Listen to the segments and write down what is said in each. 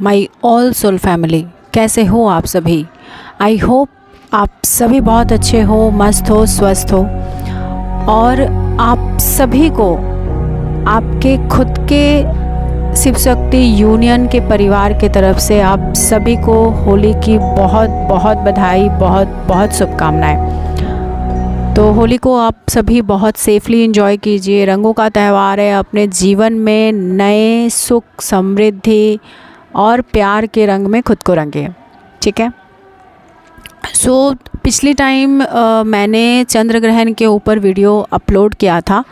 My all soul family, कैसे हो आप सभी। आई होप आप सभी बहुत अच्छे हो, मस्त हो, स्वस्थ हो। और आप सभी को आपके खुद के शिव शक्ति यूनियन के परिवार के तरफ से आप सभी को होली की बहुत बहुत बधाई, बहुत बहुत शुभकामनाएं। तो होली को आप सभी बहुत सेफली एंजॉय कीजिए। रंगों का त्यौहार है, अपने जीवन में नए सुख, समृद्धि और प्यार के रंग में खुद को रंगे। ठीक है। सो पिछली टाइम मैंने चंद्र ग्रहण के ऊपर वीडियो अपलोड किया था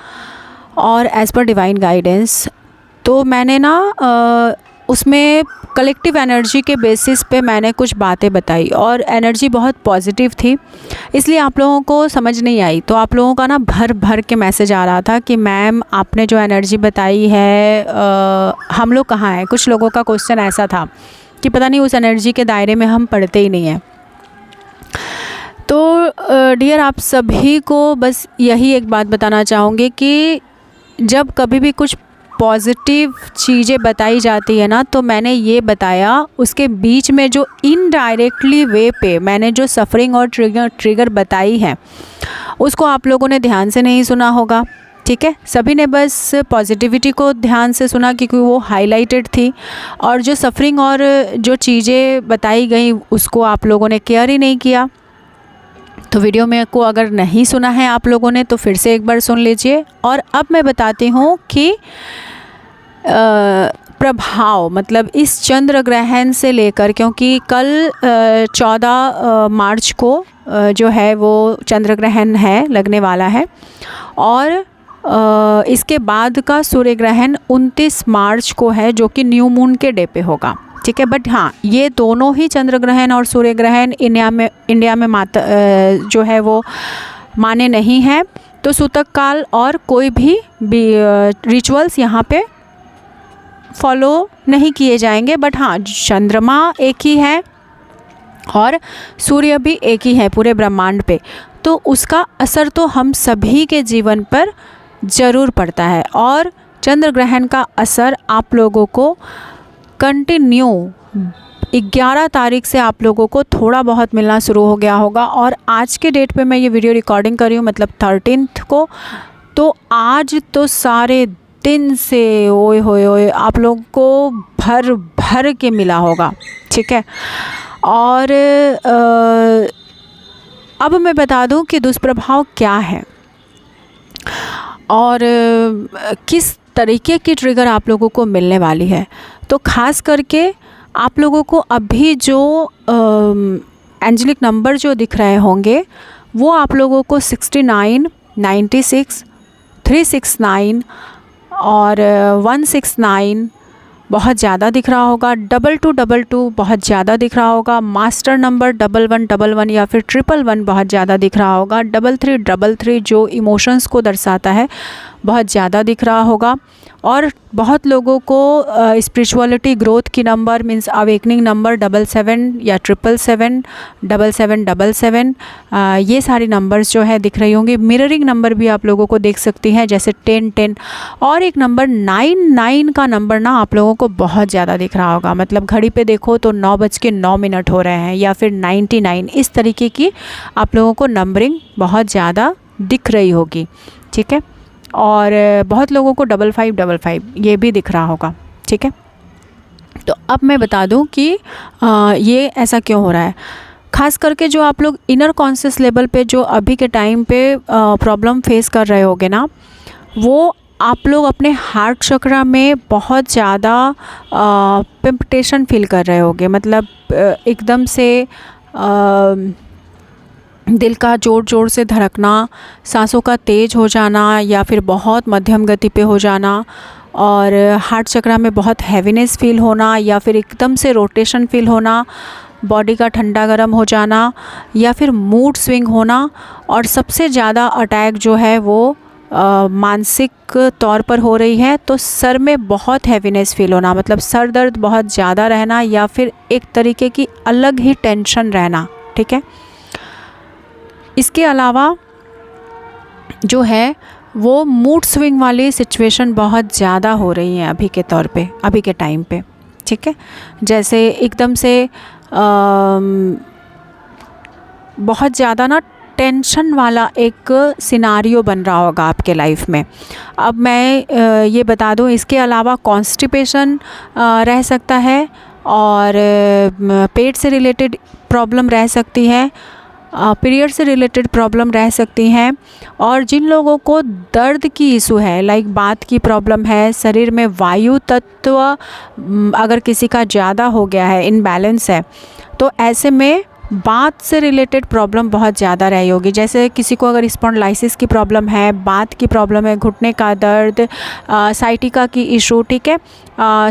और एज़ पर डिवाइन गाइडेंस तो मैंने ना उसमें कलेक्टिव एनर्जी के बेसिस पे मैंने कुछ बातें बताई और एनर्जी बहुत पॉजिटिव थी, इसलिए आप लोगों को समझ नहीं आई। तो आप लोगों का ना भर भर के मैसेज आ रहा था कि मैम आपने जो एनर्जी बताई है हम लोग कहाँ हैं। कुछ लोगों का क्वेश्चन ऐसा था कि पता नहीं उस एनर्जी के दायरे में हम पढ़ते ही नहीं हैं। तो डियर आप सभी को बस यही एक बात बताना चाहूँगी कि जब कभी भी कुछ पॉजिटिव चीज़ें बताई जाती है ना, तो मैंने ये बताया उसके बीच में जो इनडायरेक्टली वे पे मैंने जो सफ़रिंग और ट्रिगर बताई है उसको आप लोगों ने ध्यान से नहीं सुना होगा। ठीक है, सभी ने बस पॉजिटिविटी को ध्यान से सुना क्योंकि वो हाईलाइटेड थी, और जो सफ़रिंग और जो चीज़ें बताई गई उसको आप लोगों ने केयर ही नहीं किया। तो वीडियो में को अगर नहीं सुना है आप लोगों ने तो फिर से एक बार सुन लीजिए। और अब मैं बताती हूँ कि प्रभाव मतलब इस चंद्र ग्रहण से लेकर, क्योंकि कल 14 मार्च को जो है वो चंद्र ग्रहण है, लगने वाला है, और इसके बाद का सूर्य ग्रहण 29 मार्च को है जो कि न्यू मून के डे पे होगा। ठीक है, बट हाँ ये दोनों ही चंद्र ग्रहण और सूर्य ग्रहण इंडिया में जो है वो माने नहीं है। तो सूतक काल और कोई भी रिचुअल्स यहाँ पे फॉलो नहीं किए जाएंगे। बट हाँ चंद्रमा एक ही है और सूर्य भी एक ही है पूरे ब्रह्मांड पे, तो उसका असर तो हम सभी के जीवन पर ज़रूर पड़ता है। और चंद्र ग्रहण का असर आप लोगों को कंटिन्यू 11 तारीख से आप लोगों को थोड़ा बहुत मिलना शुरू हो गया होगा। और आज के डेट पे मैं ये वीडियो रिकॉर्डिंग कर रही हूँ, मतलब 13 को। तो आज तो सारे दिन से ओए होए आप लोगों को भर भर के मिला होगा। ठीक है, और अब मैं बता दूं कि दुष्प्रभाव क्या है और किस तरीके की ट्रिगर आप लोगों को मिलने वाली है। तो ख़ास करके आप लोगों को अभी जो एंजेलिक नंबर जो दिख रहे होंगे वो आप लोगों को 69, 96, 369 और 169 बहुत ज़्यादा दिख रहा होगा। 2222 बहुत ज़्यादा दिख रहा होगा। मास्टर नंबर 1111 या फिर 111 बहुत ज़्यादा दिख रहा होगा। 3333 जो इमोशंस को दर्शाता है बहुत ज़्यादा दिख रहा होगा। और बहुत लोगों को स्पिरिचुअलिटी ग्रोथ की नंबर मीन्स अवेकनिंग नंबर 77 या 777, 7777 ये सारी नंबर्स जो है दिख रही होंगी। मिररिंग नंबर भी आप लोगों को देख सकती हैं, जैसे 1010। और एक नंबर 99 का नंबर ना आप लोगों को बहुत ज़्यादा दिख रहा होगा। मतलब घड़ी पे देखो तो 9:09 हो रहे हैं, या फिर 99 इस तरीके की आप लोगों को नंबरिंग बहुत ज़्यादा दिख रही होगी। ठीक है, और बहुत लोगों को 5555 ये भी दिख रहा होगा। ठीक है, तो अब मैं बता दूं कि ये ऐसा क्यों हो रहा है। ख़ास करके जो आप लोग इनर कॉन्शियस लेवल पे जो अभी के टाइम पे प्रॉब्लम फेस कर रहे होगे ना, वो आप लोग अपने हार्ट चक्रा में बहुत ज़्यादा पिम्पटेशन फील कर रहे होगे। मतलब एकदम से दिल का ज़ोर ज़ोर से धड़कना, सांसों का तेज़ हो जाना या फिर बहुत मध्यम गति पे हो जाना, और हार्ट चक्रा में बहुत हैवीनेस फील होना, या फिर एकदम से रोटेशन फील होना, बॉडी का ठंडा गर्म हो जाना, या फिर मूड स्विंग होना। और सबसे ज़्यादा अटैक जो है वो मानसिक तौर पर हो रही है। तो सर में बहुत हैवीनेस फील होना, मतलब सर दर्द बहुत ज़्यादा रहना, या फिर एक तरीके की अलग ही टेंशन रहना। ठीक है, इसके अलावा जो है वो मूड स्विंग वाली सिचुएशन बहुत ज़्यादा हो रही हैं अभी के तौर पे, अभी के टाइम पे। ठीक है। जैसे एकदम से बहुत ज़्यादा ना टेंशन वाला एक सिनारियो बन रहा होगा आपके लाइफ में। अब मैं ये बता दूँ, इसके अलावा कॉन्स्टिपेशन रह सकता है, और पेट से रिलेटेड प्रॉब्लम रह सकती है, पीरियड से रिलेटेड प्रॉब्लम रह सकती हैं। और जिन लोगों को दर्द की इशू है, लाइक बात की प्रॉब्लम है, शरीर में वायु तत्व अगर किसी का ज़्यादा हो गया है, इनबैलेंस है, तो ऐसे में बात से रिलेटेड प्रॉब्लम बहुत ज़्यादा रही होगी। जैसे किसी को अगर स्पॉन्डिलाइसिस की प्रॉब्लम है, बात की प्रॉब्लम है, घुटने का दर्द, साइटिका की इशू, ठीक है,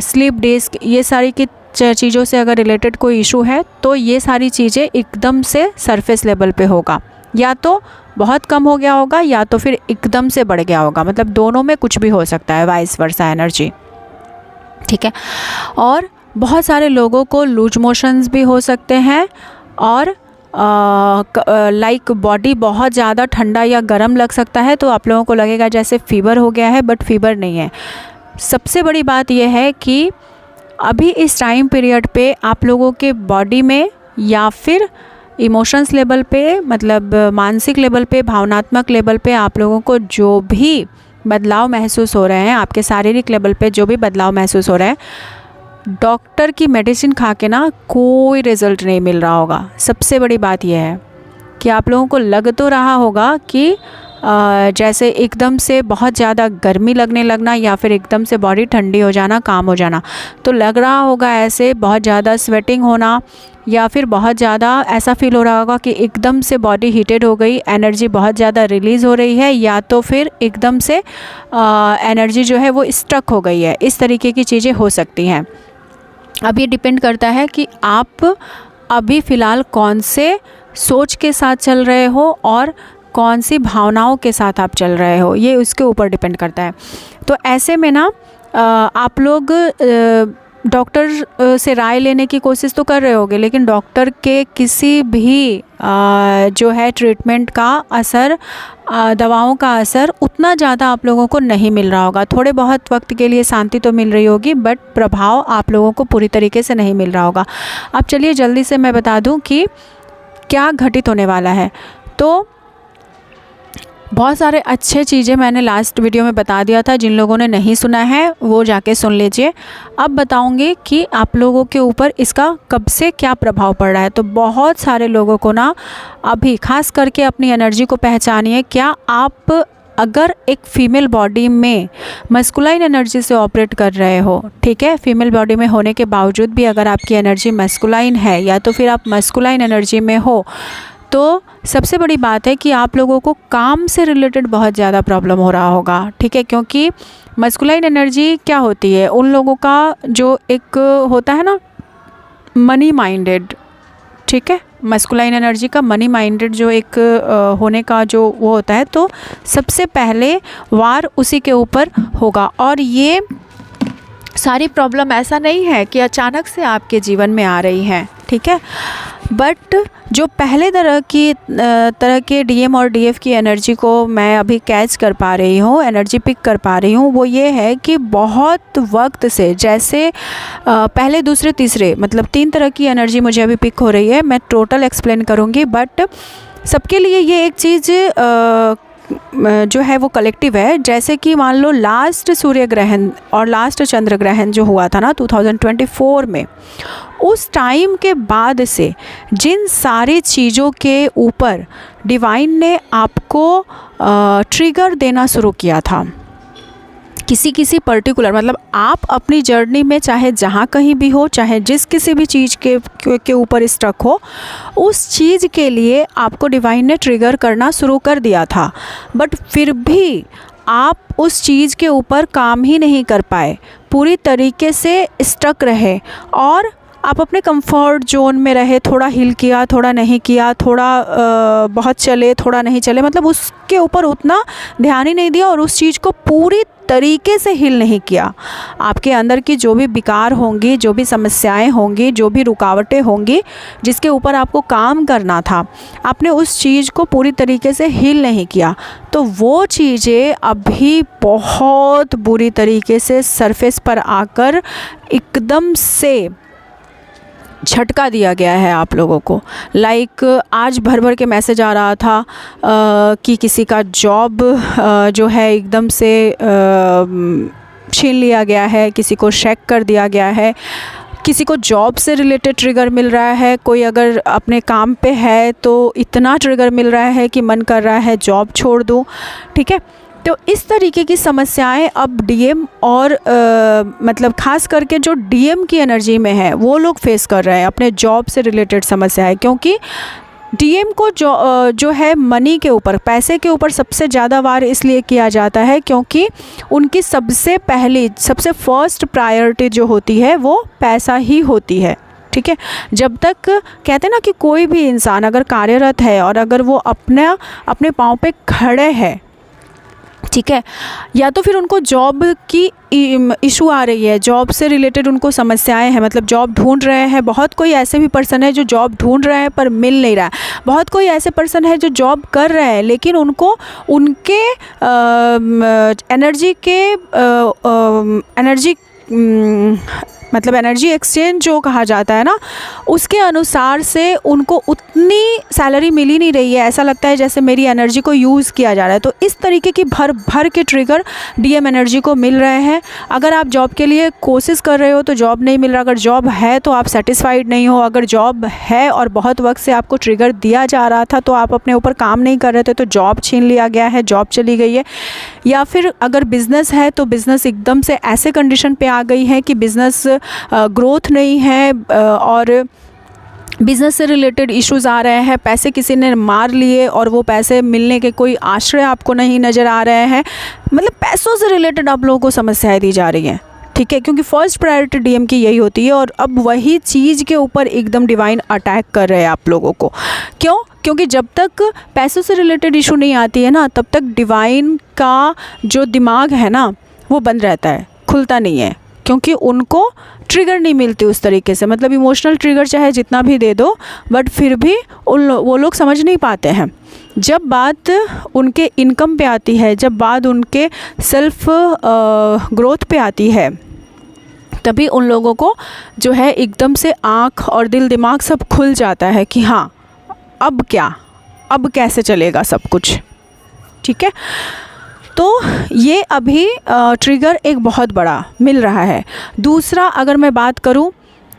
स्लीप डिस्क, ये सारी की चीज़ों से अगर रिलेटेड कोई इशू है, तो ये सारी चीज़ें एकदम से सरफेस लेवल पे होगा, या तो बहुत कम हो गया होगा या तो फिर एकदम से बढ़ गया होगा। मतलब दोनों में कुछ भी हो सकता है, वाइस वर्सा एनर्जी, ठीक है। और बहुत सारे लोगों को लूज मोशंस भी हो सकते हैं, और लाइक बॉडी बहुत ज़्यादा ठंडा या गर्म लग सकता है, तो आप लोगों को लगेगा जैसे फ़ीवर हो गया है, बट फीवर नहीं है। सबसे बड़ी बात यह है कि अभी इस टाइम पीरियड पे आप लोगों के बॉडी में या फिर इमोशंस लेवल पे, मतलब मानसिक लेवल पे, भावनात्मक लेवल पे आप लोगों को जो भी बदलाव महसूस हो रहे हैं, आपके शारीरिक लेवल पे जो भी बदलाव महसूस हो रहे हैं, डॉक्टर की मेडिसिन खा के ना कोई रिज़ल्ट नहीं मिल रहा होगा। सबसे बड़ी बात यह है कि आप लोगों को लग तो रहा होगा कि जैसे एकदम से बहुत ज़्यादा गर्मी लगने लगना, या फिर एकदम से बॉडी ठंडी हो जाना, काम हो जाना, तो लग रहा होगा ऐसे बहुत ज़्यादा स्वेटिंग होना, या फिर बहुत ज़्यादा ऐसा फील हो रहा होगा कि एकदम से बॉडी हीटेड हो गई, एनर्जी बहुत ज़्यादा रिलीज़ हो रही है, या तो फिर एकदम से एनर्जी जो है वो स्ट्रक हो गई है। इस तरीके की चीज़ें हो सकती हैं। अब ये डिपेंड करता है कि आप अभी फ़िलहाल कौन से सोच के साथ चल रहे हो और कौन सी भावनाओं के साथ आप चल रहे हो, ये उसके ऊपर डिपेंड करता है। तो ऐसे में ना आप लोग डॉक्टर से राय लेने की कोशिश तो कर रहे होगे, लेकिन डॉक्टर के किसी भी जो है ट्रीटमेंट का असर, दवाओं का असर उतना ज़्यादा आप लोगों को नहीं मिल रहा होगा। थोड़े बहुत वक्त के लिए शांति तो मिल रही होगी, बट प्रभाव आप लोगों को पूरी तरीके से नहीं मिल रहा होगा। अब चलिए जल्दी से मैं बता दूं कि क्या घटित होने वाला है। तो बहुत सारे अच्छे चीज़ें मैंने लास्ट वीडियो में बता दिया था, जिन लोगों ने नहीं सुना है वो जाके सुन लीजिए। अब बताऊंगी कि आप लोगों के ऊपर इसका कब से क्या प्रभाव पड़ रहा है। तो बहुत सारे लोगों को ना अभी खास करके अपनी एनर्जी को पहचानिए। क्या आप अगर एक फ़ीमेल बॉडी में मस्कुलाइन एनर्जी से ऑपरेट कर रहे हो, ठीक है, फीमेल बॉडी में होने के बावजूद भी अगर आपकी एनर्जी मस्कुलाइन है, या तो फिर आप मस्कुलाइन एनर्जी में हो, तो सबसे बड़ी बात है कि आप लोगों को काम से रिलेटेड बहुत ज़्यादा प्रॉब्लम हो रहा होगा, ठीक है। क्योंकि मस्कुलाइन एनर्जी क्या होती है, उन लोगों का जो एक होता है ना मनी माइंडेड, ठीक है, मस्कुलाइन एनर्जी का मनी माइंडेड जो एक होने का जो वो होता है, तो सबसे पहले वार उसी के ऊपर होगा। और ये सारी प्रॉब्लम ऐसा नहीं है कि अचानक से आपके जीवन में आ रही हैं, ठीक है, बट जो पहले तरह के डीएम और डीएफ की एनर्जी को मैं अभी कैच कर पा रही हूँ, एनर्जी पिक कर पा रही हूँ, वो ये है कि बहुत वक्त से, जैसे पहले दूसरे तीसरे, मतलब 3 तरह की एनर्जी मुझे अभी पिक हो रही है। मैं टोटल एक्सप्लेन करूँगी, बट सबके लिए ये एक चीज़ जो है वो कलेक्टिव है। जैसे कि मान लो लास्ट सूर्य ग्रहण और लास्ट चंद्र ग्रहण जो हुआ था ना 2024 में, उस टाइम के बाद से जिन सारी चीज़ों के ऊपर डिवाइन ने आपको ट्रिगर देना शुरू किया था, किसी पर्टिकुलर, मतलब आप अपनी जर्नी में चाहे जहाँ कहीं भी हो, चाहे जिस किसी भी चीज़ के ऊपर स्टक हो, उस चीज़ के लिए आपको डिवाइन ने ट्रिगर करना शुरू कर दिया था, बट फिर भी आप उस चीज़ के ऊपर काम ही नहीं कर पाए, पूरी तरीके से स्टक रहे और आप अपने कंफर्ट जोन में रहे। थोड़ा हिल किया, थोड़ा नहीं किया, थोड़ा बहुत चले, थोड़ा नहीं चले, मतलब उसके ऊपर उतना ध्यान ही नहीं दिया और उस चीज़ को पूरी तरीके से हील नहीं किया, आपके अंदर की जो भी विकार होंगी, जो भी समस्याएं होंगी, जो भी रुकावटें होंगी जिसके ऊपर आपको काम करना था, आपने उस चीज़ को पूरी तरीके से हील नहीं किया, तो वो चीज़ें अभी बहुत बुरी तरीके से सरफेस पर आकर एकदम से झटका दिया गया है आप लोगों को। लाइक आज भर भर के मैसेज आ रहा था कि किसी का जॉब जो है एकदम से छीन लिया गया है, किसी को शेक कर दिया गया है, किसी को जॉब से रिलेटेड ट्रिगर मिल रहा है, कोई अगर अपने काम पे है तो इतना ट्रिगर मिल रहा है कि मन कर रहा है जॉब छोड़ दूँ, ठीक है। तो इस तरीके की समस्याएं अब डीएम और मतलब ख़ास करके जो डीएम की एनर्जी में है वो लोग फेस कर रहे हैं अपने जॉब से रिलेटेड समस्याएं, क्योंकि डीएम को जो है मनी के ऊपर, पैसे के ऊपर सबसे ज़्यादा वार इसलिए किया जाता है क्योंकि उनकी सबसे पहली, सबसे फर्स्ट प्रायोरिटी जो होती है वो पैसा ही होती है, ठीक है। जब तक कहते हैं ना कि कोई भी इंसान अगर कार्यरत है और अगर वो अपने पाँव पे खड़े हैं, ठीक है, या तो फिर उनको जॉब की इशू आ रही है, जॉब से रिलेटेड उनको समस्याएं हैं, मतलब जॉब ढूंढ रहे हैं। बहुत कोई ऐसे भी पर्सन है जो जॉब ढूंढ रहे हैं पर मिल नहीं रहा है। बहुत कोई ऐसे पर्सन है जो जॉब कर रहे हैं लेकिन उनको उनके एनर्जी एक्सचेंज जो कहा जाता है ना, उसके अनुसार से उनको उतनी सैलरी मिल ही नहीं रही है। ऐसा लगता है जैसे मेरी एनर्जी को यूज़ किया जा रहा है। तो इस तरीके की भर भर के ट्रिगर डीएम एनर्जी को मिल रहे हैं। अगर आप जॉब के लिए कोशिश कर रहे हो तो जॉब नहीं मिल रहा, अगर जॉब है तो आप सेटिस्फाइड नहीं हो, अगर जॉब है और बहुत वक्त से आपको ट्रिगर दिया जा रहा था तो आप अपने ऊपर काम नहीं कर रहे थे तो जॉब छीन लिया गया है, जॉब चली गई है। या फिर अगर बिज़नेस है तो बिज़नेस एकदम से ऐसे कंडीशन पे आ गई है कि बिज़नेस ग्रोथ नहीं है और बिज़नेस से रिलेटेड इश्यूज़ आ रहे हैं, पैसे किसी ने मार लिए और वो पैसे मिलने के कोई आश्रय आपको नहीं नज़र आ रहे हैं। मतलब पैसों से रिलेटेड आप लोगों को समस्याएं दी जा रही हैं, ठीक है, क्योंकि फर्स्ट प्रायोरिटी डीएम की यही होती है। और अब वही चीज़ के ऊपर एकदम डिवाइन अटैक कर रहे हैं आप लोगों को। क्यों? क्योंकि जब तक पैसों से रिलेटेड इशू नहीं आती है ना, तब तक डिवाइन का जो दिमाग है ना वो बंद रहता है, खुलता नहीं है, क्योंकि उनको ट्रिगर नहीं मिलती उस तरीके से। मतलब इमोशनल ट्रिगर चाहे जितना भी दे दो बट फिर भी वो लोग समझ नहीं पाते हैं। जब बात उनके इनकम पे आती है, जब बात उनके सेल्फ ग्रोथ पे आती है, तभी उन लोगों को जो है एकदम से आँख और दिल दिमाग सब खुल जाता है कि हाँ अब क्या, अब कैसे चलेगा सब कुछ, ठीक है। तो ये अभी ट्रिगर एक बहुत बड़ा मिल रहा है। दूसरा अगर मैं बात करूँ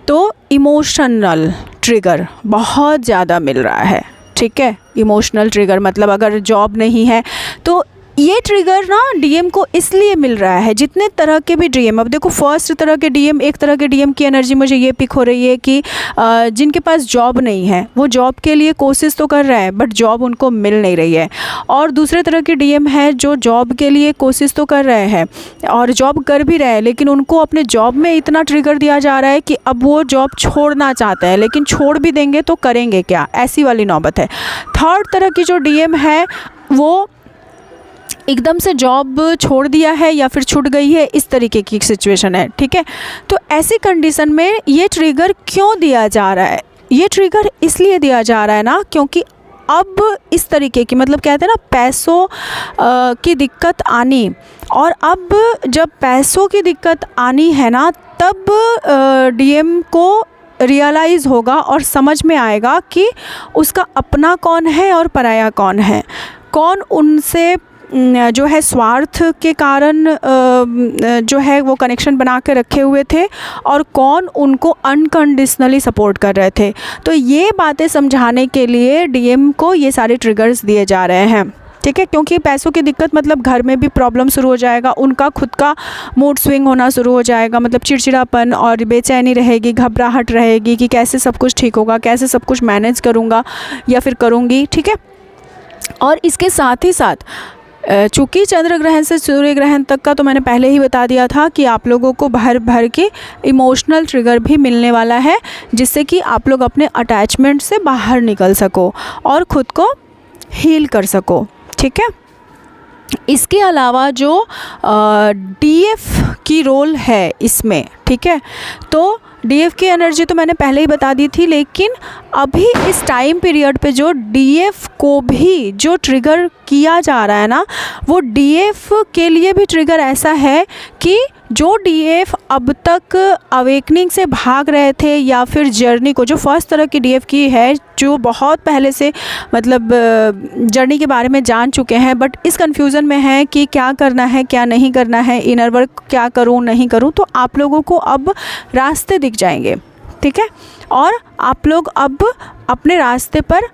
तो इमोशनल ट्रिगर बहुत ज़्यादा मिल रहा है, ठीक है। इमोशनल ट्रिगर मतलब अगर जॉब नहीं है तो ये ट्रिगर ना डीएम को इसलिए मिल रहा है, जितने तरह के भी डीएम, अब देखो फर्स्ट तरह के डीएम, एक तरह के डीएम की एनर्जी मुझे ये पिक हो रही है कि जिनके पास जॉब नहीं है वो जॉब के लिए कोशिश तो कर रहे हैं बट जॉब उनको मिल नहीं रही है। और दूसरे तरह के डीएम है जो जॉब के लिए कोशिश तो कर रहे हैं और जॉब कर भी रहे हैं लेकिन उनको अपने जॉब में इतना ट्रिगर दिया जा रहा है कि अब वो जॉब छोड़ना चाहते हैं, लेकिन छोड़ भी देंगे तो करेंगे क्या, ऐसी वाली नौबत है। थर्ड तरह की जो डीएम है वो एकदम से जॉब छोड़ दिया है या फिर छूट गई है, इस तरीके की सिचुएशन है, ठीक है। तो ऐसी कंडीशन में ये ट्रिगर क्यों दिया जा रहा है? ये ट्रिगर इसलिए दिया जा रहा है ना क्योंकि अब इस तरीके की, मतलब कहते हैं ना पैसों की दिक्कत आनी, और अब जब पैसों की दिक्कत आनी है ना तब डीएम को रियलाइज़ होगा और समझ में आएगा कि उसका अपना कौन है और पराया कौन है, कौन उनसे जो है स्वार्थ के कारण जो है वो कनेक्शन बना के रखे हुए थे और कौन उनको अनकंडीशनली सपोर्ट कर रहे थे। तो ये बातें समझाने के लिए डीएम को ये सारे ट्रिगर्स दिए जा रहे हैं, ठीक है। क्योंकि पैसों की दिक्कत मतलब घर में भी प्रॉब्लम शुरू हो जाएगा, उनका खुद का मूड स्विंग होना शुरू हो जाएगा, मतलब चिड़चिड़ापन और बेचैनी रहेगी, घबराहट रहेगी कि कैसे सब कुछ ठीक होगा, कैसे सब कुछ मैनेज करूँगा या फिर करूँगी, ठीक है। और इसके साथ ही साथ चूँकि चंद्र ग्रहण से सूर्य ग्रहण तक का तो मैंने पहले ही बता दिया था कि आप लोगों को भर भर के इमोशनल ट्रिगर भी मिलने वाला है, जिससे कि आप लोग अपने अटैचमेंट से बाहर निकल सको और ख़ुद को हील कर सको, ठीक है। इसके अलावा जो डीएफ की रोल है इसमें, ठीक है, तो डीएफ की एनर्जी तो मैंने पहले ही बता दी थी, लेकिन अभी इस टाइम पीरियड पे जो डीएफ को भी जो ट्रिगर किया जा रहा है ना, वो डीएफ के लिए भी ट्रिगर ऐसा है कि जो डीएफ अब तक अवेकनिंग से भाग रहे थे या फिर जर्नी को, जो फर्स्ट तरह की डीएफ की है, जो बहुत पहले से मतलब जर्नी के बारे में जान चुके हैं, बट इस कन्फ्यूज़न में है कि क्या करना है क्या नहीं करना है, इनर वर्क क्या करूं नहीं करूं, तो आप लोगों को अब रास्ते दिख जाएंगे, ठीक है, और आप लोग अब अपने रास्ते पर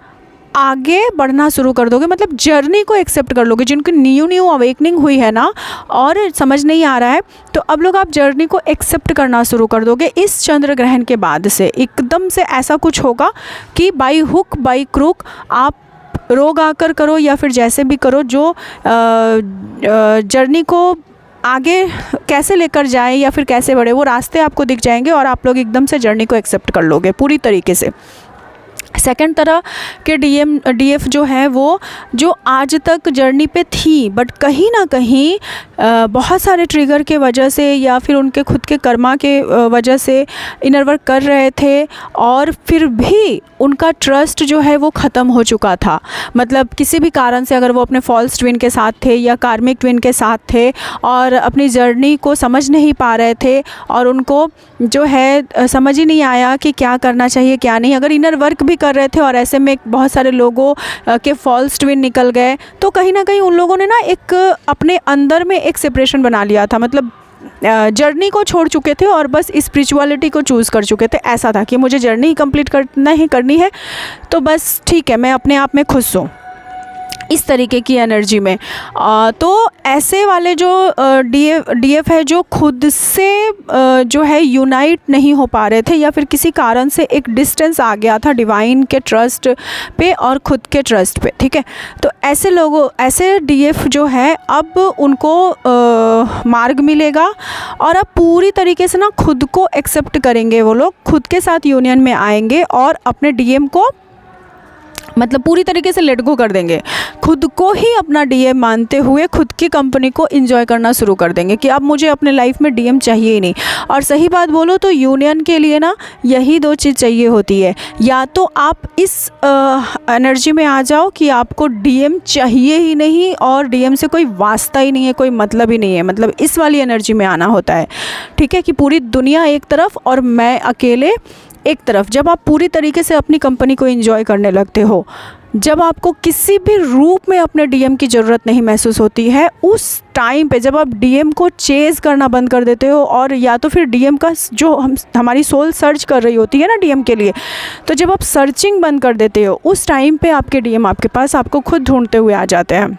आगे बढ़ना शुरू कर दोगे, मतलब जर्नी को एक्सेप्ट कर लोगे। जिनको न्यू अवेकनिंग हुई है ना और समझ नहीं आ रहा है, तो अब लोग आप जर्नी को एक्सेप्ट करना शुरू कर दोगे। इस चंद्र ग्रहण के बाद से एकदम से ऐसा कुछ होगा कि बाई हुक बाई क्रूक आप रोग आकर करो या फिर जैसे भी करो, जो जर्नी को आगे कैसे लेकर जाए या फिर कैसे बढ़े, वो रास्ते आपको दिख जाएंगे और आप लोग एकदम से जर्नी को एक्सेप्ट कर लोगे पूरी तरीके से। सेकंड तरह के डीएफ जो है, वो जो आज तक जर्नी पे थी बट कहीं ना कहीं बहुत सारे ट्रिगर के वजह से या फिर उनके खुद के कर्मा के वजह से इनर वर्क कर रहे थे और फिर भी उनका ट्रस्ट जो है वो ख़त्म हो चुका था। मतलब किसी भी कारण से अगर वो अपने फॉल्स ट्विन के साथ थे या कार्मिक ट्विन के साथ थे और अपनी जर्नी को समझ नहीं पा रहे थे और उनको जो है समझ ही नहीं आया कि क्या करना चाहिए क्या नहीं, अगर इनर वर्क भी कर रहे थे और ऐसे में बहुत सारे लोगों के फॉल्स ट्विन निकल गए, तो कहीं ना कहीं उन लोगों ने ना एक अपने अंदर में एक सेपरेशन बना लिया था। मतलब जर्नी को छोड़ चुके थे और बस स्पिरिचुअलिटी को चूज़ कर चुके थे। ऐसा था कि मुझे जर्नी ही कंप्लीट करनी है, तो बस ठीक है, मैं अपने आप में खुश हूँ, इस तरीके की एनर्जी में। तो ऐसे वाले जो डीएफ है, जो खुद से जो है यूनाइट नहीं हो पा रहे थे या फिर किसी कारण से एक डिस्टेंस आ गया था डिवाइन के ट्रस्ट पे और ख़ुद के ट्रस्ट पे, ठीक है, तो ऐसे लोगों, ऐसे डीएफ जो है अब उनको मार्ग मिलेगा और अब पूरी तरीके से ना खुद को एक्सेप्ट करेंगे। वो लोग खुद के साथ यूनियन में आएंगे और अपने डीएम को मतलब पूरी तरीके से लेट गो कर देंगे, खुद को ही अपना डीएम मानते हुए खुद की कंपनी को एंजॉय करना शुरू कर देंगे कि अब मुझे अपने लाइफ में डीएम चाहिए ही नहीं। और सही बात बोलो तो यूनियन के लिए ना यही दो चीज़ चाहिए होती है, या तो आप इस एनर्जी में आ जाओ कि आपको डीएम चाहिए ही नहीं और डीएम से कोई वास्ता ही नहीं है, कोई मतलब ही नहीं है, मतलब इस वाली एनर्जी में आना होता है, ठीक है, कि पूरी दुनिया एक तरफ और मैं अकेले एक तरफ। जब आप पूरी तरीके से अपनी कंपनी को एंजॉय करने लगते हो, जब आपको किसी भी रूप में अपने डीएम की ज़रूरत नहीं महसूस होती है, उस टाइम पे जब आप डीएम को चेज़ करना बंद कर देते हो और या तो फिर डीएम का जो हमारी सोल सर्च कर रही होती है ना डीएम के लिए, तो जब आप सर्चिंग बंद कर देते हो उस टाइम पे आपके डीएम आपके पास आपको खुद ढूंढते हुए आ जाते हैं।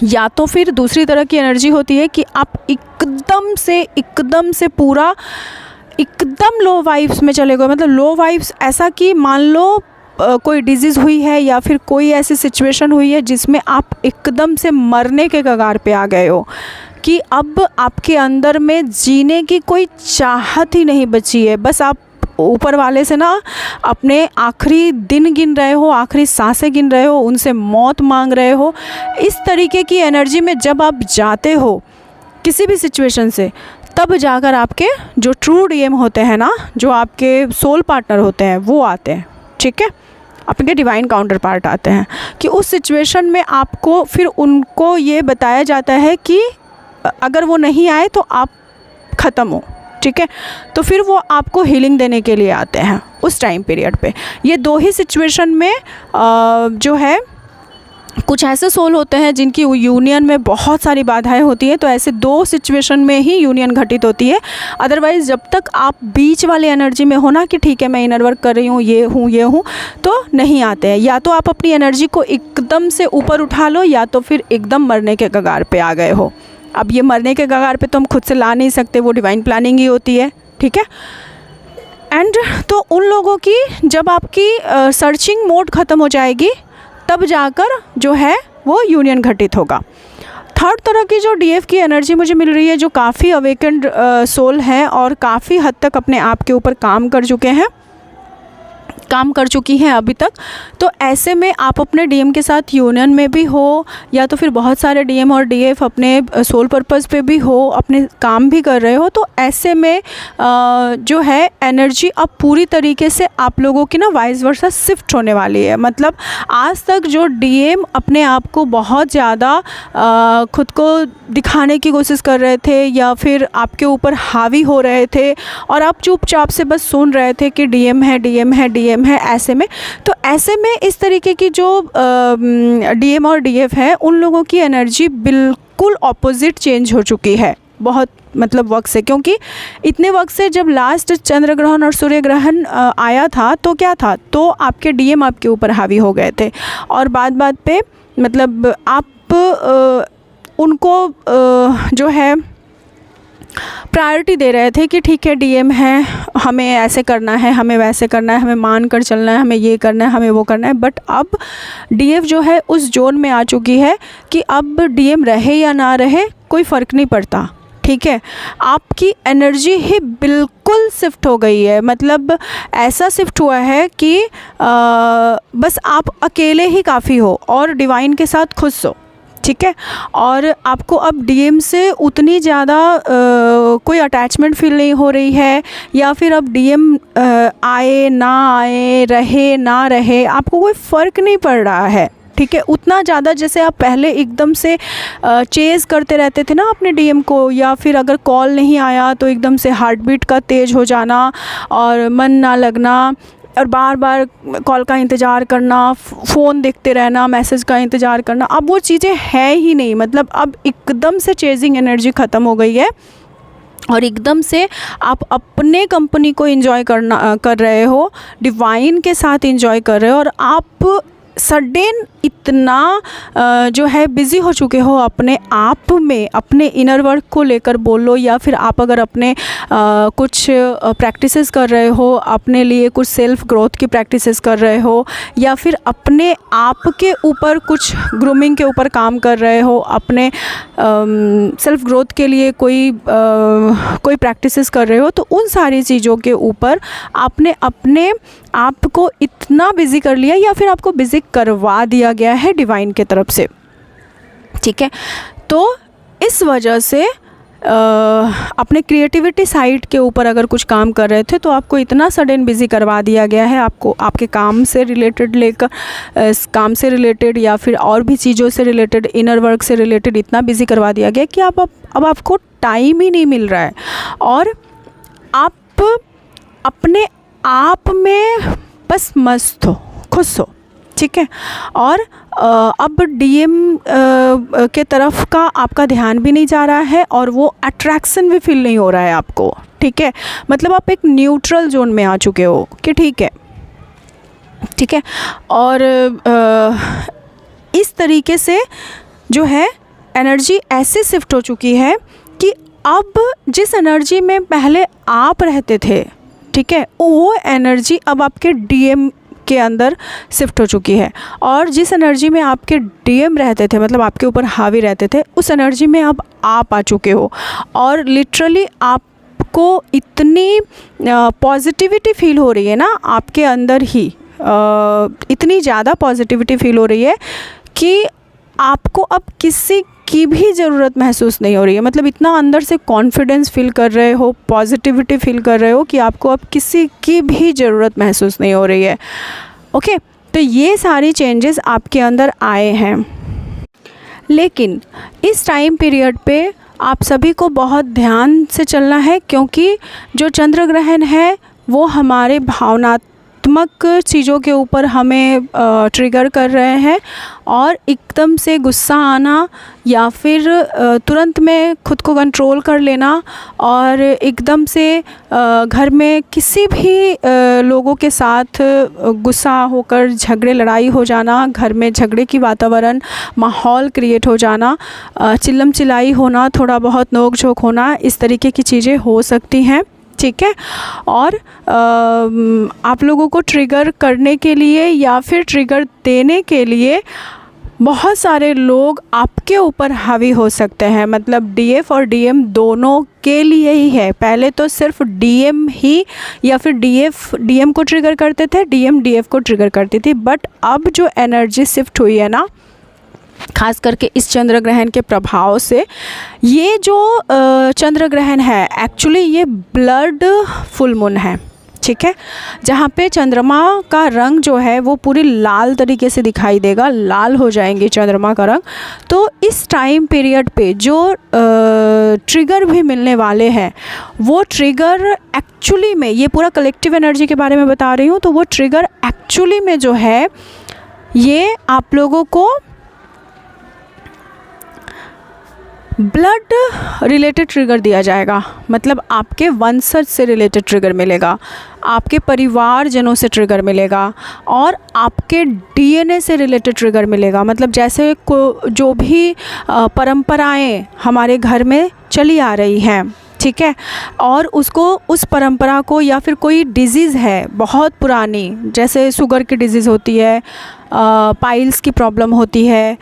या तो फिर दूसरी तरह की एनर्जी होती है कि आप एकदम से पूरा एकदम लो वाइब्स में चले गए। मतलब लो वाइब्स ऐसा कि मान लो कोई डिजीज़ हुई है या फिर कोई ऐसी सिचुएशन हुई है जिसमें आप एकदम से मरने के कगार पे आ गए हो कि अब आपके अंदर में जीने की कोई चाहत ही नहीं बची है, बस आप ऊपर वाले से ना अपने आखिरी दिन गिन रहे हो, आखिरी सांसें गिन रहे हो, उनसे मौत मांग रहे हो। इस तरीके की एनर्जी में जब आप जाते हो किसी भी सिचुएशन से, तब जाकर आपके जो ट्रू डीएम होते हैं ना, जो आपके सोल पार्टनर होते हैं, वो आते हैं, ठीक है, आपके डिवाइन काउंटर पार्ट आते हैं कि उस सिचुएशन में आपको फिर उनको ये बताया जाता है कि अगर वो नहीं आए तो आप ख़त्म हो, ठीक है, तो फिर वो आपको हीलिंग देने के लिए आते हैं उस टाइम पीरियड पे। ये दो ही सिचुएशन में जो है कुछ ऐसे सोल होते हैं जिनकी यूनियन में बहुत सारी बाधाएं होती हैं, तो ऐसे दो सिचुएशन में ही यूनियन घटित होती है। अदरवाइज़ जब तक आप बीच वाले एनर्जी में हो ना कि ठीक है मैं इनर वर्क कर रही हूँ, ये हूँ, तो नहीं आते हैं। या तो आप अपनी एनर्जी को एकदम से ऊपर उठा लो या तो फिर एकदम मरने के कगार पे आ गए हो। अब ये मरने के कगार पे तो हम खुद से ला नहीं सकते, वो डिवाइन प्लानिंग ही होती है, ठीक है। एंड तो उन लोगों की जब आपकी सर्चिंग मोड ख़त्म हो जाएगी तब जाकर जो है वो यूनियन घटित होगा। थर्ड तरह की जो डीएफ की एनर्जी मुझे मिल रही है, जो काफ़ी अवेकेंड सोल हैं और काफ़ी हद तक अपने आप के ऊपर काम कर चुके हैं, काम कर चुकी हैं अभी तक। तो ऐसे में आप अपने डीएम के साथ यूनियन में भी हो, या तो फिर बहुत सारे डीएम और डीएफ अपने सोल पर्पस पे भी हो, अपने काम भी कर रहे हो, तो ऐसे में जो है एनर्जी अब पूरी तरीके से आप लोगों की ना वाइस वर्सा शिफ्ट होने वाली है। मतलब आज तक जो डीएम अपने आप को बहुत ज़्यादा खुद को दिखाने की कोशिश कर रहे थे या फिर आपके ऊपर हावी हो रहे थे और आप चुपचाप से बस सुन रहे थे कि डीएम है, डीएम है, डीएम है, ऐसे में, तो ऐसे में इस तरीके की जो डीएम और डीएफ है उन लोगों की एनर्जी बिल्कुल ऑपोजिट चेंज हो चुकी है बहुत मतलब वक्त से। क्योंकि इतने वक्त से जब लास्ट चंद्र ग्रहण और सूर्य ग्रहण आया था तो क्या था, तो आपके डीएम आपके ऊपर हावी हो गए थे और बात पे मतलब आप उनको जो है प्रायोरिटी दे रहे थे कि ठीक है डीएम है, हमें ऐसे करना है, हमें वैसे करना है, हमें मान कर चलना है, हमें ये करना है, हमें वो करना है। बट अब डीएफ जो है उस जोन में आ चुकी है कि अब डीएम रहे या ना रहे कोई फ़र्क नहीं पड़ता, ठीक है। आपकी एनर्जी ही बिल्कुल शिफ्ट हो गई है। मतलब ऐसा शिफ्ट हुआ है कि बस आप अकेले ही काफ़ी हो और डिवाइन के साथ खुश हो, ठीक है। और आपको अब डीएम से उतनी ज़्यादा कोई अटैचमेंट फील नहीं हो रही है, या फिर अब डीएम आए ना आए, रहे ना रहे, आपको कोई फ़र्क नहीं पड़ रहा है, ठीक है। उतना ज़्यादा जैसे आप पहले एकदम से चेज़ करते रहते थे ना अपने डीएम को, या फिर अगर कॉल नहीं आया तो एकदम से हार्ट बीट का तेज़ हो जाना और मन ना लगना और बार बार कॉल का इंतज़ार करना, फ़ोन देखते रहना, मैसेज का इंतज़ार करना, अब वो चीज़ें है ही नहीं। मतलब अब एकदम से चेजिंग एनर्जी ख़त्म हो गई है और एकदम से आप अपने कंपनी को एंजॉय कर रहे हो, डिवाइन के साथ एंजॉय कर रहे हो और आप सडन इतना जो है बिज़ी हो चुके हो अपने आप में, अपने इनर वर्क को लेकर बोल लो, या फिर आप अगर अपने कुछ प्रैक्टिसेस कर रहे हो, अपने लिए कुछ सेल्फ़ ग्रोथ की प्रैक्टिसेस कर रहे हो, या फिर अपने आप के ऊपर कुछ ग्रूमिंग के ऊपर काम कर रहे हो, अपने सेल्फ़ ग्रोथ के लिए कोई प्रैक्टिसेस कर रहे हो, तो उन सारी चीज़ों के ऊपर आपने अपने आप को इतना बिज़ी कर लिया या फिर आपको बिज़ी करवा दिया गया है डिवाइन के तरफ से, ठीक है। तो इस वजह से अपने क्रिएटिविटी साइड के ऊपर अगर कुछ काम कर रहे थे तो आपको इतना सडन बिज़ी करवा दिया गया है, आपको आपके काम से रिलेटेड लेकर काम से रिलेटेड या फिर और भी चीज़ों से रिलेटेड, इनर वर्क से रिलेटेड इतना बिज़ी करवा दिया गया कि अब आपको टाइम ही नहीं मिल रहा है और आप अपने आप में बस मस्त हो, खुश हो, ठीक है। और अब डीएम के तरफ का आपका ध्यान भी नहीं जा रहा है और वो अट्रैक्शन भी फील नहीं हो रहा है आपको, ठीक है। मतलब आप एक न्यूट्रल जोन में आ चुके हो कि ठीक है, ठीक है। और इस तरीके से जो है एनर्जी ऐसे शिफ्ट हो चुकी है कि अब जिस एनर्जी में पहले आप रहते थे, ठीक है, वो एनर्जी अब आपके डीएम के अंदर शिफ्ट हो चुकी है। और जिस एनर्जी में आपके डीएम रहते थे, मतलब आपके ऊपर हावी रहते थे, उस एनर्जी में अब आप आ चुके हो और लिटरली आपको इतनी पॉजिटिविटी फील हो रही है ना आपके अंदर ही, इतनी ज़्यादा पॉजिटिविटी फील हो रही है कि आपको अब किसी की भी ज़रूरत महसूस नहीं हो रही है। मतलब इतना अंदर से कॉन्फिडेंस फील कर रहे हो, पॉजिटिविटी फील कर रहे हो कि आपको अब किसी की भी ज़रूरत महसूस नहीं हो रही है, ओके। तो ये सारी चेंजेस आपके अंदर आए हैं। लेकिन इस टाइम पीरियड पे आप सभी को बहुत ध्यान से चलना है, क्योंकि जो चंद्र ग्रहण है वो हमारे भावनात्मक चीज़ों के ऊपर हमें ट्रिगर कर रहे हैं और एकदम से गुस्सा आना या फिर तुरंत में खुद को कंट्रोल कर लेना और एकदम से घर में किसी भी लोगों के साथ गुस्सा होकर झगड़े लड़ाई हो जाना, घर में झगड़े की वातावरण माहौल क्रिएट हो जाना, चिल्लम चिल्लाई होना, थोड़ा बहुत नोक झोंक होना, इस तरीके की चीज़ें हो सकती हैं, ठीक है। और आप लोगों को ट्रिगर करने के लिए या फिर ट्रिगर देने के लिए बहुत सारे लोग आपके ऊपर हावी हो सकते हैं, मतलब डीएफ और डीएम दोनों के लिए ही है। पहले तो सिर्फ डीएम ही या फिर डीएफ डीएम को ट्रिगर करते थे, डीएम डीएफ को ट्रिगर करती थी, बट अब जो एनर्जी शिफ्ट हुई है ना, खास करके इस चंद्र ग्रहण के प्रभाव से, ये जो चंद्र ग्रहण है एक्चुअली ये ब्लड फुल मून है, ठीक है, जहाँ पे चंद्रमा का रंग जो है वो पूरी लाल तरीके से दिखाई देगा, लाल हो जाएंगे चंद्रमा का रंग। तो इस टाइम पीरियड पे जो ट्रिगर भी मिलने वाले हैं, वो ट्रिगर एक्चुअली में, ये पूरा कलेक्टिव एनर्जी के बारे में बता रही हूँ, तो वो ट्रिगर एक्चुअली में जो है ये आप लोगों को ब्लड रिलेटेड ट्रिगर दिया जाएगा, मतलब आपके वंशज से रिलेटेड ट्रिगर मिलेगा, आपके परिवारजनों से ट्रिगर मिलेगा और आपके डीएनए से रिलेटेड ट्रिगर मिलेगा। मतलब जैसे जो भी परंपराएं हमारे घर में चली आ रही हैं, ठीक है, और उसको, उस परंपरा को, या फिर कोई डिज़ीज़ है बहुत पुरानी, जैसे शुगर की डिज़ीज़ होती है, पाइल्स की प्रॉब्लम होती है,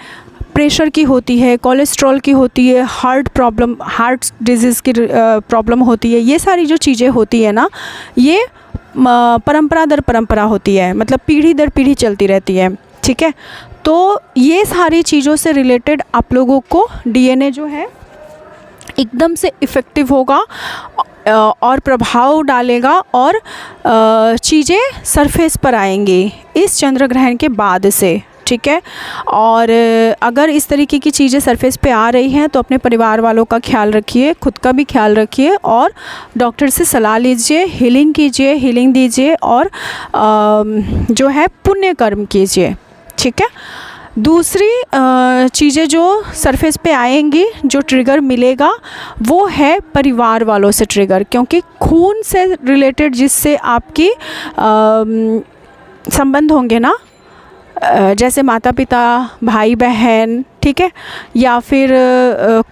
प्रेशर की होती है, कोलेस्ट्रॉल की होती है, हार्ट प्रॉब्लम, हार्ट डिजीज़ की प्रॉब्लम होती है, ये सारी जो चीज़ें होती है ना, ये परंपरा दर परंपरा होती है, मतलब पीढ़ी दर पीढ़ी चलती रहती है, ठीक है। तो ये सारी चीज़ों से रिलेटेड आप लोगों को डीएनए जो है एकदम से इफ़ेक्टिव होगा और प्रभाव डालेगा और चीज़ें सरफेस पर आएंगी इस चंद्र ग्रहण के बाद से, ठीक है। और अगर इस तरीके की चीज़ें सरफेस पे आ रही हैं तो अपने परिवार वालों का ख्याल रखिए, खुद का भी ख्याल रखिए और डॉक्टर से सलाह लीजिए, हीलिंग कीजिए, हीलिंग दीजिए और जो है पुण्य कर्म कीजिए, ठीक है। दूसरी चीज़ें जो सरफेस पे आएंगी, जो ट्रिगर मिलेगा, वो है परिवार वालों से ट्रिगर, क्योंकि खून से रिलेटेड जिससे आपकी संबंध होंगे ना, जैसे माता पिता, भाई बहन, ठीक है, या फिर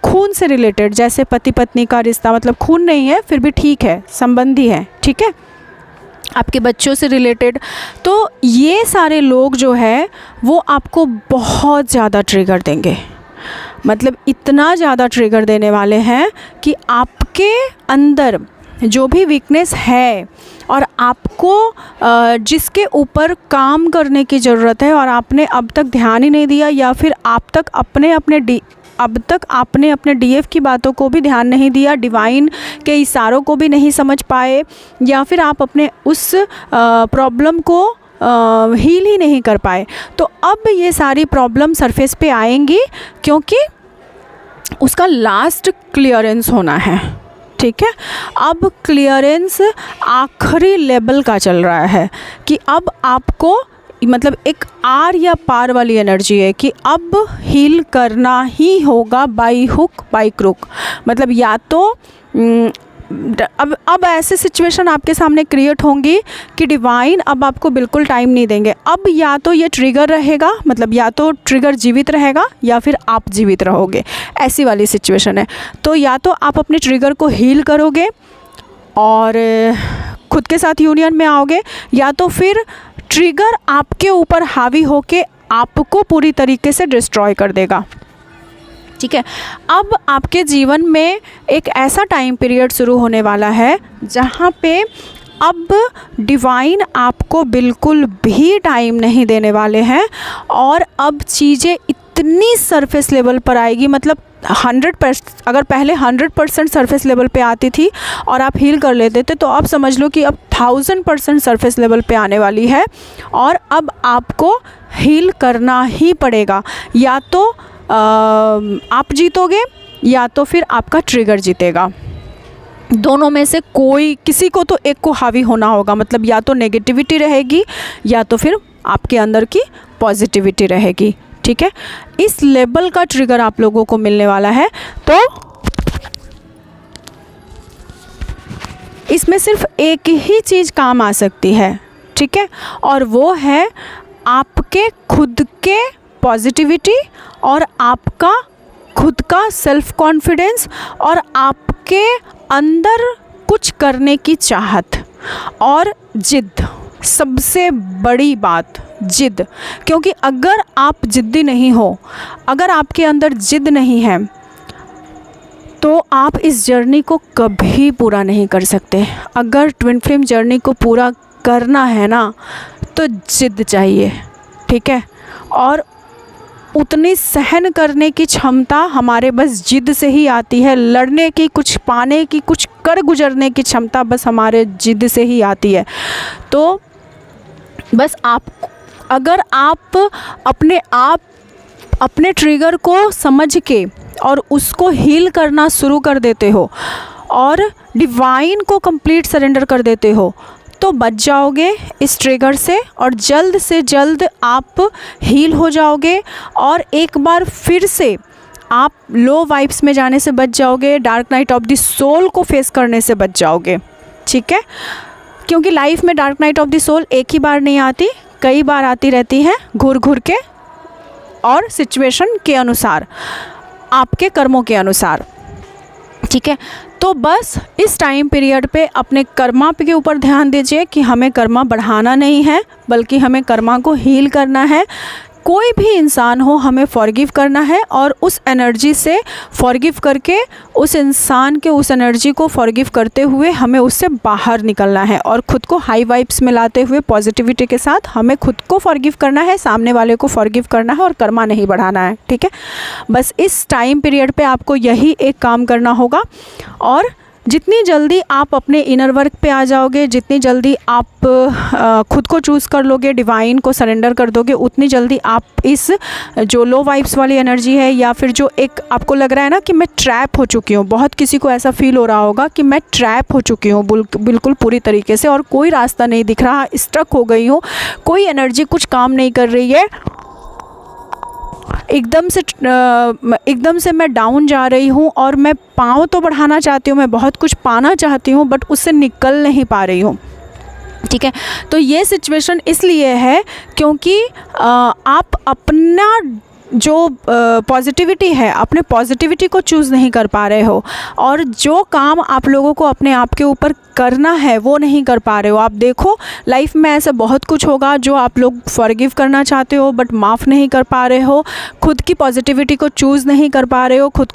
खून से रिलेटेड जैसे पति पत्नी का रिश्ता, मतलब खून नहीं है फिर भी ठीक है, संबंधी है, ठीक है, आपके बच्चों से रिलेटेड, तो ये सारे लोग जो है वो आपको बहुत ज़्यादा ट्रिगर देंगे, मतलब इतना ज़्यादा ट्रिगर देने वाले हैं कि आपके अंदर जो भी वीकनेस है और आपको जिसके ऊपर काम करने की ज़रूरत है और आपने अब तक ध्यान ही नहीं दिया, या फिर अब तक आपने अपने डीएफ की बातों को भी ध्यान नहीं दिया, डिवाइन के इशारों को भी नहीं समझ पाए, या फिर आप अपने उस प्रॉब्लम को हील ही नहीं कर पाए, तो अब ये सारी प्रॉब्लम सरफेस पे आएंगी क्योंकि उसका लास्ट क्लियरेंस होना है, ठीक है। अब क्लियरेंस आखिरी लेवल का चल रहा है कि अब आपको, मतलब एक आर या पार वाली एनर्जी है कि अब हील करना ही होगा, बाई हुक बाई क्रुक, मतलब या तो अब ऐसे सिचुएशन आपके सामने क्रिएट होंगी कि डिवाइन अब आपको बिल्कुल टाइम नहीं देंगे। अब या तो ये ट्रिगर रहेगा, मतलब या तो ट्रिगर जीवित रहेगा या फिर आप जीवित रहोगे, ऐसी वाली सिचुएशन है। तो या तो आप अपने ट्रिगर को हील करोगे और खुद के साथ यूनियन में आओगे, या तो फिर ट्रिगर आपके ऊपर हावी होके आपको पूरी तरीके से डिस्ट्रॉय कर देगा, ठीक है। अब आपके जीवन में एक ऐसा टाइम पीरियड शुरू होने वाला है जहाँ पे अब डिवाइन आपको बिल्कुल भी टाइम नहीं देने वाले हैं और अब चीज़ें इतनी सरफेस लेवल पर आएगी, मतलब 100%, अगर पहले 100% सरफेस लेवल पे आती थी और आप हील कर लेते थे, तो अब समझ लो कि अब 1000% सरफेस लेवल पे आने वाली है और अब आपको हील करना ही पड़ेगा। या तो आप जीतोगे या तो फिर आपका ट्रिगर जीतेगा, दोनों में से कोई, किसी को तो एक को हावी होना होगा, मतलब या तो नेगेटिविटी रहेगी या तो फिर आपके अंदर की पॉजिटिविटी रहेगी, ठीक है। इस लेवल का ट्रिगर आप लोगों को मिलने वाला है, तो इसमें सिर्फ एक ही चीज़ काम आ सकती है, ठीक है, और वो है आपके खुद के पॉजिटिविटी और आपका खुद का सेल्फ कॉन्फिडेंस और आपके अंदर कुछ करने की चाहत और जिद। सबसे बड़ी बात जिद, क्योंकि अगर आप जिद्दी नहीं हो, अगर आपके अंदर जिद नहीं है, तो आप इस जर्नी को कभी पूरा नहीं कर सकते। अगर ट्विन फ्लेम जर्नी को पूरा करना है ना, तो जिद चाहिए, ठीक है। और उतनी सहन करने की क्षमता हमारे बस जिद से ही आती है। लड़ने की, कुछ पाने की, कुछ कर गुजरने की क्षमता बस हमारे जिद से ही आती है। तो बस अगर आप अपने ट्रिगर को समझ के और उसको हील करना शुरू कर देते हो और डिवाइन को कंप्लीट सरेंडर कर देते हो, तो बच जाओगे इस ट्रिगर से और जल्द से जल्द आप हील हो जाओगे और एक बार फिर से आप लो वाइब्स में जाने से बच जाओगे, dark night of the soul को फेस करने से बच जाओगे, ठीक है। क्योंकि लाइफ में dark night of the soul एक ही बार नहीं आती, कई बार आती रहती हैं घूर घूर के और सिचुएशन के अनुसार, आपके कर्मों के अनुसार, ठीक है। तो बस इस टाइम पीरियड पे अपने कर्मा के ऊपर ध्यान दीजिए कि हमें कर्मा बढ़ाना नहीं है, बल्कि हमें कर्मा को हील करना है। कोई भी इंसान हो, हमें फॉरगिव करना है और उस एनर्जी से फॉरगिव करके उस इंसान के उस एनर्जी को फॉरगिव करते हुए हमें उससे बाहर निकलना है और ख़ुद को हाई वाइब्स में लाते हुए पॉजिटिविटी के साथ हमें खुद को फॉरगिव करना है, सामने वाले को फॉरगिव करना है और कर्मा नहीं बढ़ाना है, ठीक है। बस इस टाइम पीरियड पे आपको यही एक काम करना होगा और जितनी जल्दी आप अपने इनर वर्क पे आ जाओगे, जितनी जल्दी आप खुद को चूज़ कर लोगे, डिवाइन को सरेंडर कर दोगे, उतनी जल्दी आप इस जो लो वाइब्स वाली एनर्जी है या फिर जो एक आपको लग रहा है ना कि मैं ट्रैप हो चुकी हूँ, बहुत किसी को ऐसा फील हो रहा होगा कि मैं ट्रैप हो चुकी हूँ बिल्कुल पूरी तरीके से और कोई रास्ता नहीं दिख रहा, स्टक हो गई हूँ, कोई एनर्जी कुछ काम नहीं कर रही है, एकदम से मैं डाउन जा रही हूँ और मैं पाँव तो बढ़ाना चाहती हूँ, मैं बहुत कुछ पाना चाहती हूँ, बट उससे निकल नहीं पा रही हूँ, ठीक है। तो ये सिचुएशन इसलिए है क्योंकि आप अपना जो पॉजिटिविटी है, अपने पॉजिटिविटी को चूज़ नहीं कर पा रहे हो और जो काम आप लोगों को अपने आप के ऊपर करना है वो नहीं कर पा रहे हो। आप देखो लाइफ में ऐसा बहुत कुछ होगा जो आप लोग फॉरगिव करना चाहते हो बट माफ़ नहीं कर पा रहे हो, खुद की पॉजिटिविटी को चूज़ नहीं कर पा रहे हो, खुद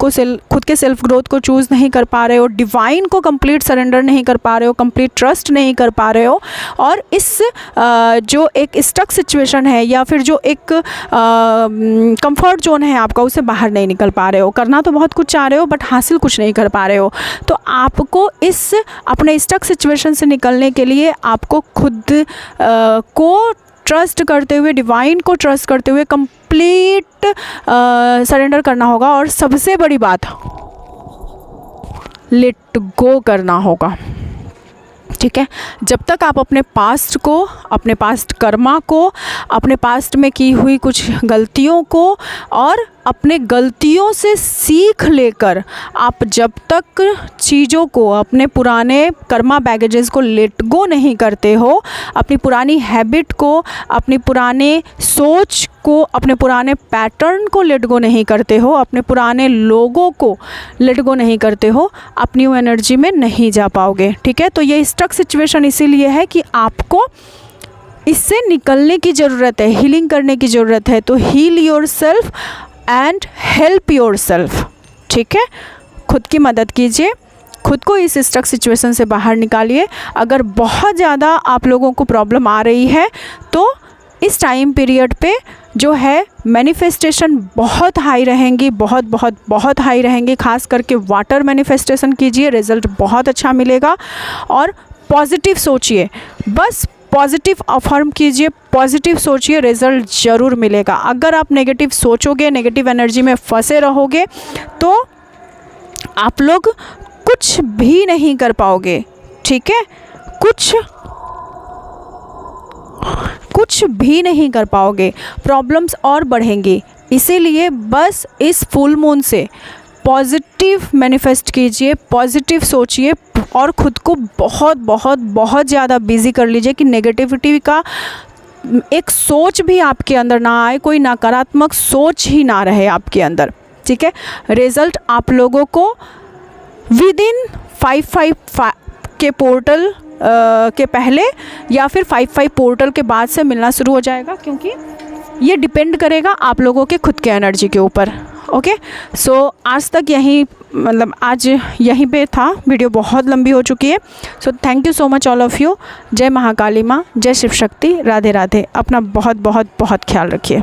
के सेल्फ ग्रोथ को चूज़ नहीं कर पा रहे हो, डिवाइन को कंप्लीट सरेंडर नहीं कर पा रहे हो, कंप्लीट ट्रस्ट नहीं कर पा रहे हो और इस जो एक स्टक सिचुएशन है या फिर जो एक कंफर्ट जोन है आपका, उससे बाहर नहीं निकल पा रहे हो। करना तो बहुत कुछ चाह रहे हो बट हासिल कुछ नहीं कर पा रहे हो। तो आपको इस अपने स्टक सिचुएशन से निकलने के लिए आपको खुद को ट्रस्ट करते हुए, डिवाइन को ट्रस्ट करते हुए कंप्लीट सरेंडर करना होगा और सबसे बड़ी बात, लेट गो करना होगा, ठीक है। जब तक आप अपने पास्ट को, अपने पास्ट कर्मा को, अपने पास्ट में की हुई कुछ गलतियों को और अपने गलतियों से सीख लेकर आप जब तक चीज़ों को, अपने पुराने कर्मा बैगेजेस को लेट गो नहीं करते हो, अपनी पुरानी हैबिट को, अपनी पुराने सोच को, अपने पुराने पैटर्न को लेट गो नहीं करते हो, अपने पुराने लोगों को लेट गो नहीं करते हो, आप न्यू एनर्जी में नहीं जा पाओगे, ठीक है। तो ये स्टक सिचुएशन इसीलिए है कि आपको इससे निकलने की ज़रूरत है, हीलिंग करने की ज़रूरत है। तो heal yourself and help yourself, ठीक है। खुद की मदद कीजिए, खुद को इस स्टक सिचुएशन से बाहर निकालिए। अगर बहुत ज़्यादा आप लोगों को प्रॉब्लम आ रही है तो इस टाइम पीरियड पे जो है मैनिफेस्टेशन बहुत हाई रहेंगी, बहुत बहुत बहुत हाई रहेंगी। खास करके वाटर मैनिफेस्टेशन कीजिए, रिज़ल्ट बहुत अच्छा मिलेगा। और पॉजिटिव सोचिए, बस पॉजिटिव अफर्म कीजिए, पॉजिटिव सोचिए, रिज़ल्ट ज़रूर मिलेगा। अगर आप नेगेटिव सोचोगे, नेगेटिव एनर्जी में फंसे रहोगे तो आप लोग कुछ भी नहीं कर पाओगे, ठीक है। कुछ भी नहीं कर पाओगे, प्रॉब्लम्स और बढ़ेंगी। इसीलिए बस इस फुल मून से पॉजिटिव मैनिफेस्ट कीजिए, पॉजिटिव सोचिए और ख़ुद को बहुत बहुत बहुत ज़्यादा बिजी कर लीजिए कि नेगेटिविटी का एक सोच भी आपके अंदर ना आए, कोई नकारात्मक सोच ही ना रहे आपके अंदर, ठीक है। रिज़ल्ट आप लोगों को विदिन 555 के पोर्टल के पहले या फिर 5/5 पोर्टल के बाद से मिलना शुरू हो जाएगा, क्योंकि ये डिपेंड करेगा आप लोगों के खुद के एनर्जी के ऊपर। ओके, सो आज तक आज यहीं पे था, वीडियो बहुत लंबी हो चुकी है। So thank you so much all of you. जय महाकाली माँ, जय शिव शक्ति, राधे राधे। अपना बहुत बहुत बहुत ख्याल रखिए।